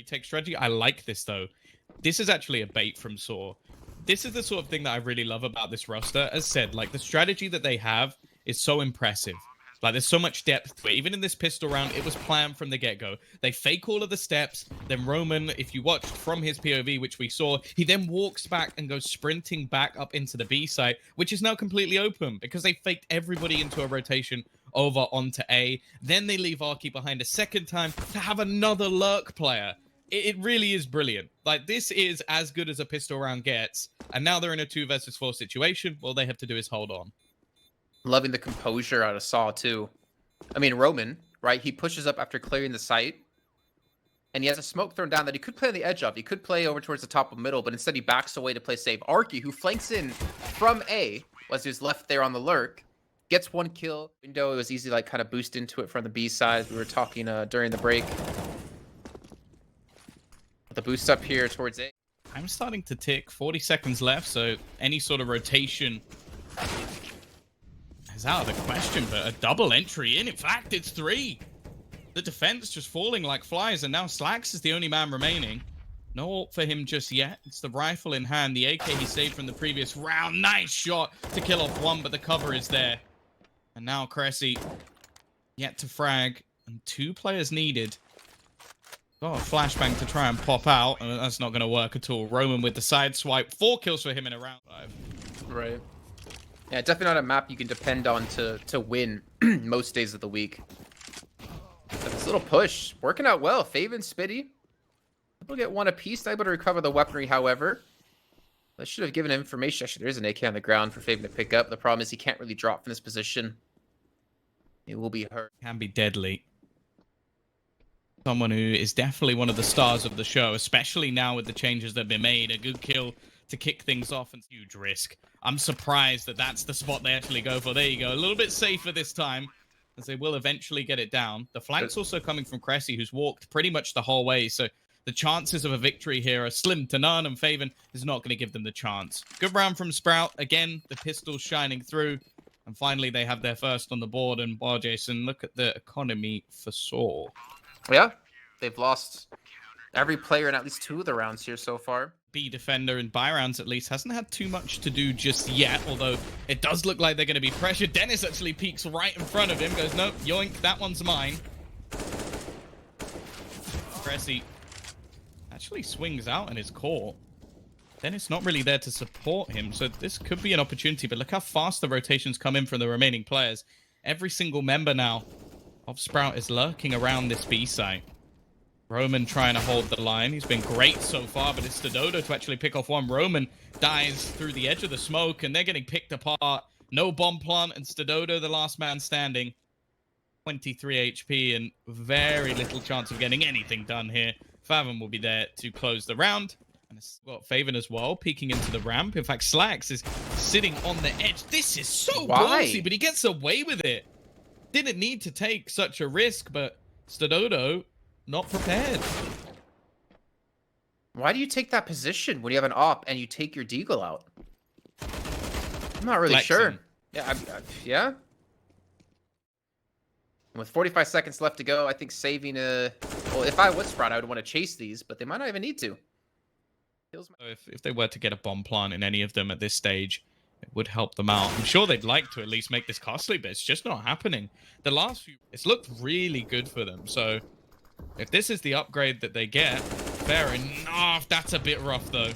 retake strategy. I like this, though. This is actually a bait from Saw. This is the sort of thing that I really love about this roster. As said, like, the strategy that they have is so impressive. Like, there's so much depth to it. Even in this pistol round, it was planned from the get-go. They fake all of the steps. Then Roman, if you watched from his POV, which we saw, he then walks back and goes sprinting back up into the B site, which is now completely open because they faked everybody into a rotation over onto A. Then they leave Arky behind a second time to have another lurk player. It really is brilliant. Like, this is as good as a pistol round gets. And now they're in a 2 versus 4 situation. All they have to do is hold on. Loving the composure out of Saw, too. I mean, Roman, right? He pushes up after clearing the site. And he has a smoke thrown down that he could play on the edge of. He could play over towards the top of middle, but instead he backs away to play save. Arky, who flanks in from A, was who's left there on the lurk, gets 1 kill. Window, it was easy to, like, kind of boost into it from the B side. We were talking during the break. The boost up here towards A. I'm starting to tick. 40 seconds left, so any sort of rotation is out of the question, but a double entry in fact, it's 3. The defense just falling like flies, and now Slacks is the only man remaining. No ult for him just yet. It's the rifle in hand, the AK he saved from the previous round. Nice shot to kill off 1, but the cover is there. And now Cressy yet to frag, and 2 players needed. Got a flashbang to try and pop out, and that's not going to work at all. Roman with the side swipe. 4 kills for him in a round 5. Right. Yeah, definitely not a map you can depend on to win most days of the week. But this little push, working out well. Faven, Spitty. We'll get 1 apiece. Able to recover the weaponry, however. That should have given information. Actually, there is an AK on the ground for Faven to pick up. The problem is he can't really drop from this position. He will be hurt. Can be deadly. Someone who is definitely one of the stars of the show, especially now with the changes that have been made. A good kill to kick things off, and huge risk. I'm surprised that that's the spot they actually go for. There you go. A little bit safer this time, as they will eventually get it down. The flank's also coming from Cressy, who's walked pretty much the whole way, so the chances of a victory here are slim to none, and Faven is not going to give them the chance. Good round from Sprout. Again, the pistols shining through, and finally they have their first on the board. And wow, Jason, look at the economy for Saw. Yeah, they've lost every player in at least 2 of the rounds here so far. B defender in buy rounds at least hasn't had too much to do just yet, although it does look like they're going to be pressured. Dennis actually peeks right in front of him, goes, nope, yoink, that one's mine. Cressy actually swings out in his core. Dennis not really there to support him, so this could be an opportunity, but look how fast the rotations come in from the remaining players. Every single member now of Sprout is lurking around this B site. Roman trying to hold the line. He's been great so far, but it's Stododo to actually pick off 1. Roman dies through the edge of the smoke, and they're getting picked apart. No bomb plant, and Stododo, the last man standing. 23 HP, and very little chance of getting anything done here. Fathom will be there to close the round. And it's got Faven as well, peeking into the ramp. In fact, Slacks is sitting on the edge. This is so ballsy, but he gets away with it. Didn't need to take such a risk, but Stododo not prepared. Why do you take that position when you have an op and you take your deagle out? I'm not really sure. Yeah, yeah. With 45 seconds left to go, I think saving a... Well, if I was Sprout, I would want to chase these, but they might not even need to. If they were to get a bomb plant in any of them at this stage, it would help them out. I'm sure they'd like to at least make this costly, but it's just not happening. The last few... It's looked really good for them, so... If this is the upgrade that they get, fair enough. That's a bit rough, though.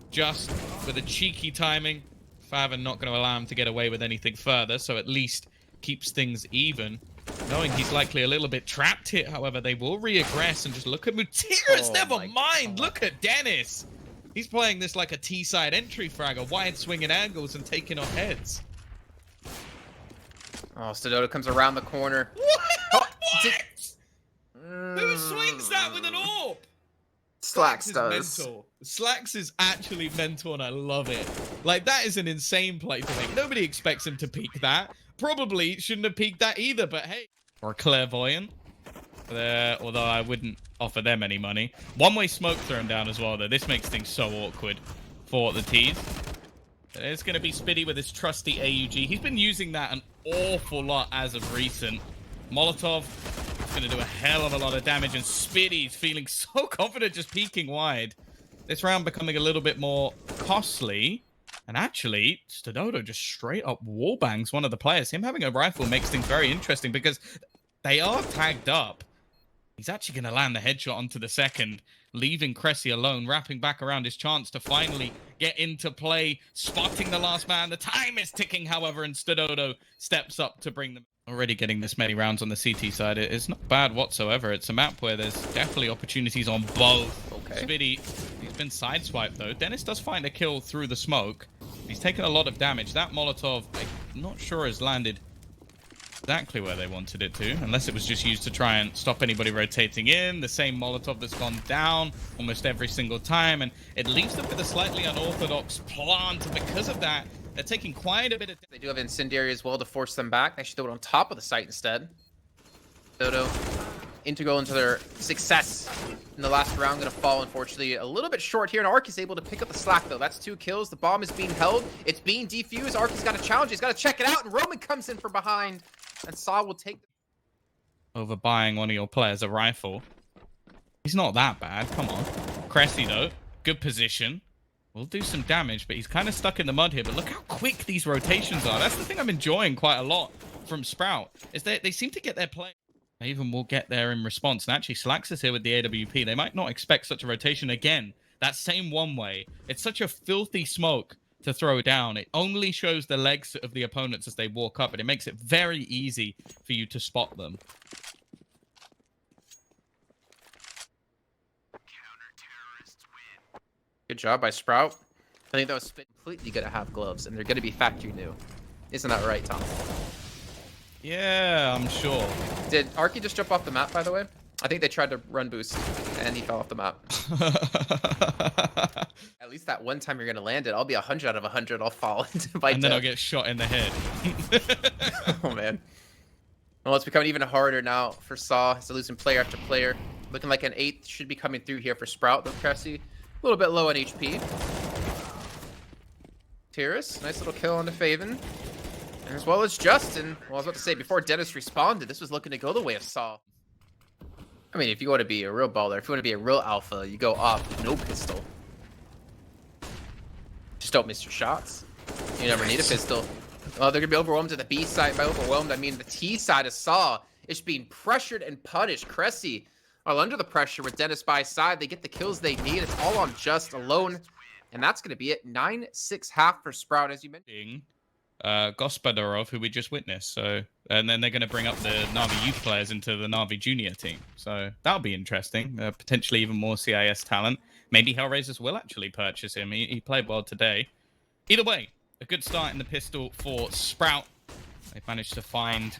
Just with a cheeky timing, Faven not going to allow him to get away with anything further, so at least keeps things even. Knowing he's likely a little bit trapped here, however, they will re-aggress and just look at Mutiras. Never mind. Look at Dennis. He's playing this like a T-side entry fragger, wide swinging angles and taking off heads. Oh, Stododo comes around the corner. What? What? Who swings that with an orb? Slacks does. Mental. Slacks is actually mental, and I love it. Like, that is an insane play to make. Nobody expects him to peek that. Probably shouldn't have peeked that either, but hey. Or a clairvoyant. Although I wouldn't offer them any money. One-way smoke thrown down as well, though. This makes things so awkward for the T's. It's going to be Spitty with his trusty AUG. He's been using that an awful lot as of recent. Molotov is going to do a hell of a lot of damage, and Spitty's feeling so confident just peeking wide. This round becoming a little bit more costly. And actually, Stododo just straight up wallbangs one of the players. Him having a rifle makes things very interesting because they are tagged up. He's actually going to land the headshot onto the second, leaving Cressy alone, wrapping back around his chance to finally get into play, spotting the last man. The time is ticking, however, and Stododo steps up to bring them. Already getting this many rounds on the CT side, it's not bad whatsoever. It's a map where there's definitely opportunities on both. Okay. Spitty, he's been sideswiped though. Dennis does find a kill through the smoke. He's taken a lot of damage. That Molotov, I'm not sure has landed exactly where they wanted it to, unless it was just used to try and stop anybody rotating in. The same Molotov that's gone down almost every single time, and it leaves them with a slightly unorthodox plant, and because of that, they're taking quite a bit of... They do have Incendiary as well to force them back. They should throw it on top of the site instead. Dodo, integral into their success in the last round, going to fall, unfortunately, a little bit short here, and Ark is able to pick up the slack, though. That's 2 kills. The bomb is being held. It's being defused. Ark has got a challenge. He's got to check it out, and Roman comes in from behind, and Saw will take... Over buying one of your players a rifle. He's not that bad. Come on. Cressy, though. Good position. Will do some damage, but he's kind of stuck in the mud here. But look how quick these rotations are. That's the thing I'm enjoying quite a lot from Sprout, is they seem to get their play. They even will get there in response. And actually, Slacks is here with the AWP. They might not expect such a rotation again. That same one way. It's such a filthy smoke to throw down. It only shows the legs of the opponents as they walk up, and it makes it very easy for you to spot them. Good job by Sprout. I think that was completely going to have gloves, and they're going to be factory new. Isn't that right, Tom? Yeah, I'm sure. Did Arky just jump off the map, by the way? I think they tried to run boost, and he fell off the map. At least that one time you're going to land it, I'll be 100 out of 100. I'll fall into by And then I'll get shot in the head. Oh, man. Well, it's becoming even harder now for Saw. He's losing player after player. Looking like an 8th should be coming through here for Sprout, though, Cressy. A little bit low on HP. Tyrus, nice little kill on the Faven. And as well as Justin. Well, I was about to say, before Dennis responded, this was looking to go the way of Saw. I mean, if you want to be a real baller, if you want to be a real alpha, you go up, no pistol. Just don't miss your shots. You never need a pistol. Oh, they're going to be overwhelmed to the B side. By overwhelmed, I mean the T side of Saw is being pressured and punished. Cressy are under the pressure with Dennis by his side. They get the kills they need. It's all on Just alone. And that's going to be it. 9-6 half for Sprout, as you mentioned. Gospodarov, who we just witnessed. So, and then they're going to bring up the Na'Vi youth players into the Na'Vi junior team. So that'll be interesting. Potentially even more CIS talent. Maybe Hellraisers will actually purchase him. He played well today. Either way, a good start in the pistol for Sprout. They've managed to find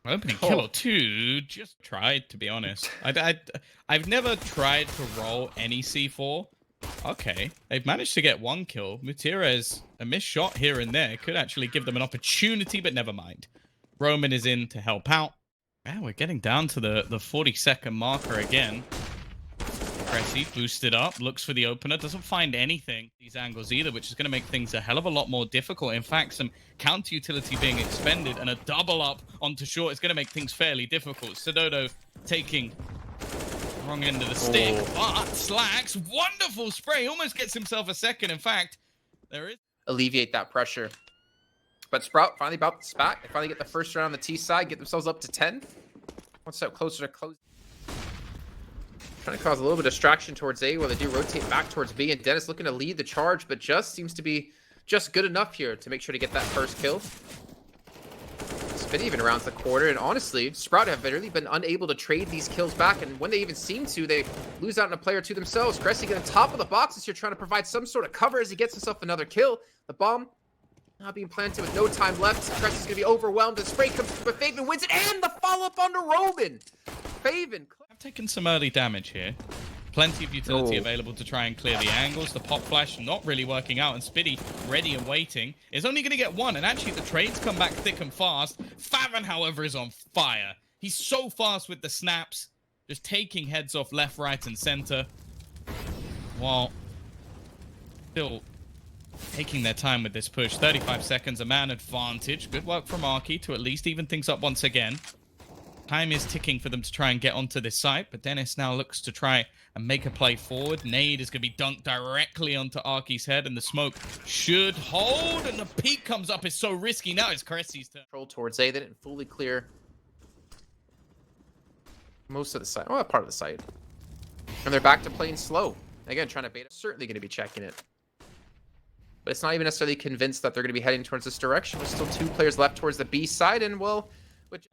an opening kill or two. Just tried, to be honest. I've never tried to roll any C4. Okay, they've managed to get 1 kill. Mutierrez, a missed shot here and there, could actually give them an opportunity, but never mind. Roman is in to help out. Yeah, we're getting down to the 40-second marker again. Cressy boosted up, looks for the opener, doesn't find anything these angles either, which is going to make things a hell of a lot more difficult. In fact, some counter utility being expended and a double up onto short is going to make things fairly difficult. Stododo taking wrong end of the stick, but Slacks, wonderful spray, almost gets himself a second. In fact, there is alleviate that pressure. But Sprout finally bounced back. They finally get the first round on the T side, get themselves up to 10. One step closer to close. Trying to cause a little bit of distraction towards A while they do rotate back towards B. And Dennis looking to lead the charge, but just seems to be just good enough here to make sure to get that first kill. Spin even rounds the quarter, and honestly, Sprout have really been unable to trade these kills back, and when they even seem to, they lose out on a player to themselves. Cressy getting top of the boxes here, trying to provide some sort of cover as he gets himself another kill. The bomb now being planted with no time left. Cressy's going to be overwhelmed, and spray comes through, but Faven wins it, and the follow-up onto Roman. Faven. I've taken some early damage here. Plenty of utility available to try and clear the angles. The pop flash not really working out, and Spitty ready and waiting. Is only going to get 1, and actually the trades come back thick and fast. Faven, however, is on fire. He's so fast with the snaps, just taking heads off left, right, and center. While still taking their time with this push. 35 seconds, a man advantage. Good work from Arky to at least even things up once again. Time is ticking for them to try and get onto this site, but Dennis now looks to try and make a play forward. Nade is going to be dunked directly onto Arky's head, and the smoke should hold, and the peek comes up. It's so risky. Now it's Cressy's turn. Control towards A. They didn't fully clear most of the site. Oh, part of the site. And they're back to playing slow. Again, trying to bait. Certainly going to be checking it. But it's not even necessarily convinced that they're going to be heading towards this direction. There's still 2 players left towards the B side, and well, which...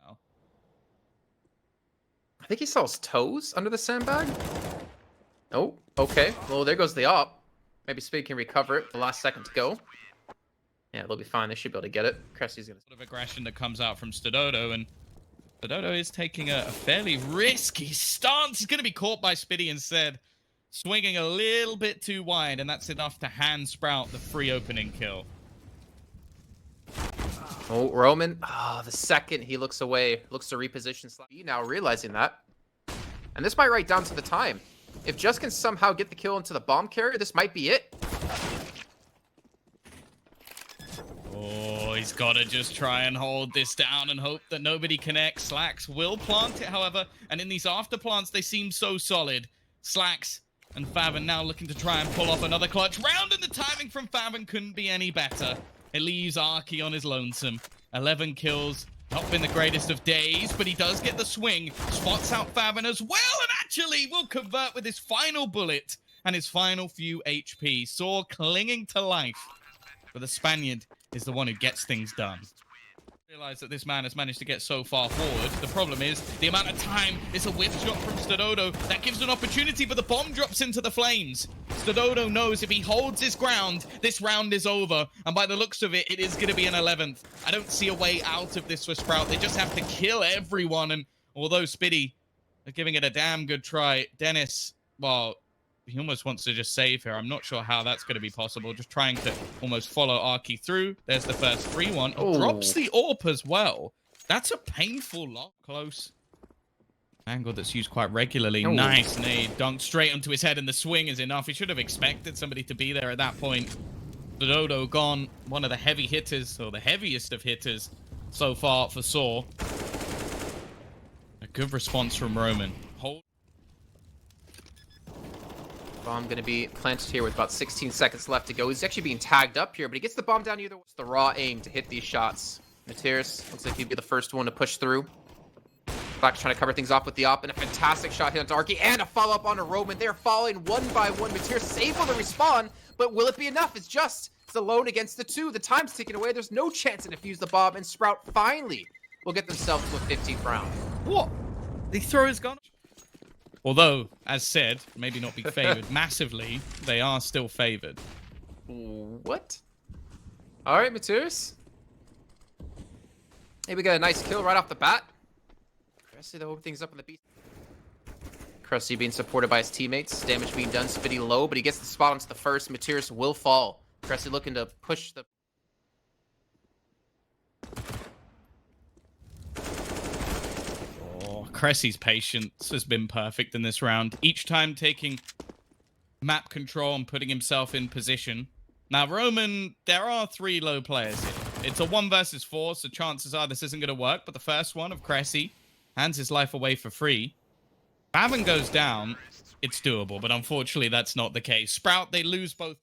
I think he saw his toes under the sandbag. Oh, okay. Well, there goes the op. Maybe Speed can recover it. The last second to go. Yeah, they'll be fine. They should be able to get it. Cressy's gonna... Sort of aggression that comes out from Stododo, and Stododo is taking a fairly risky stance. He's going to be caught by Spiddy instead. Swinging a little bit too wide, and that's enough to hand Sprout the free opening kill. Oh, Roman. The second he looks away, looks to reposition. Now realizing that. And this might write down to the time. If Just can somehow get the kill into the bomb carrier, this might be it. Oh, he's got to just try and hold this down and hope that nobody connects. Slacks will plant it, however, and in these after plants, they seem so solid. Slacks and Favin now looking to try and pull off another clutch round, and the timing from Favin couldn't be any better. It leaves Arky on his lonesome. 11 kills, not been the greatest of days, but he does get the swing. Spots out Favin as well, and actually will convert with his final bullet and his final few HP. Saw clinging to life, but the Spaniard is the one who gets things done. Realize that this man has managed to get so far forward. The problem is the amount of time. It's a whip shot from Stododo that gives an opportunity, but the bomb drops into the flames. Stododo knows if he holds his ground, this round is over, and by the looks of it, it is going to be an 11th. I don't see a way out of this for Sprout. They just have to kill everyone, and although Spiddy are giving it a damn good try, Dennis, well, he almost wants to just save here. I'm not sure how that's going to be possible. Just trying to almost follow Arky through. There's the first free one. He drops the AWP as well. That's a painful lock. Close. Angle that's used quite regularly. Nice nade. Dunked straight onto his head, and the swing is enough. He should have expected somebody to be there at that point. Dodo gone. One of the heavy hitters, or the heaviest of hitters so far for Saw. A good response from Roman. Bomb going to be planted here with about 16 seconds left to go. He's actually being tagged up here, but he gets the bomb down either way. It's the raw aim to hit these shots. Materis looks like he'd be the first one to push through. Black's trying to cover things off with the op, and a fantastic shot hit onto Arky, and a follow-up onto Roman. They're falling one by one. Materis is able to respawn, but will it be enough? It's alone against the 2. The time's ticking away. There's no chance to defuse the bomb, and Sprout finally will get themselves to a 15th round. What? The throw is gone? Although, as said, maybe not be favored massively, they are still favored. What? All right, Materis. Hey, we got a nice kill right off the bat. Cressy, though, things up on the beat. Cressy being supported by his teammates. Damage being done. Spitty low, but he gets the spot onto the first. Materis will fall. Cressy looking to push the... Cressy's patience has been perfect in this round. Each time taking map control and putting himself in position. Now, Roman, there are 3 low players here. It's a 1 versus 4, so chances are this isn't going to work. But the first one of Cressy hands his life away for free. Favin goes down. It's doable, but unfortunately that's not the case. Sprout, they lose both.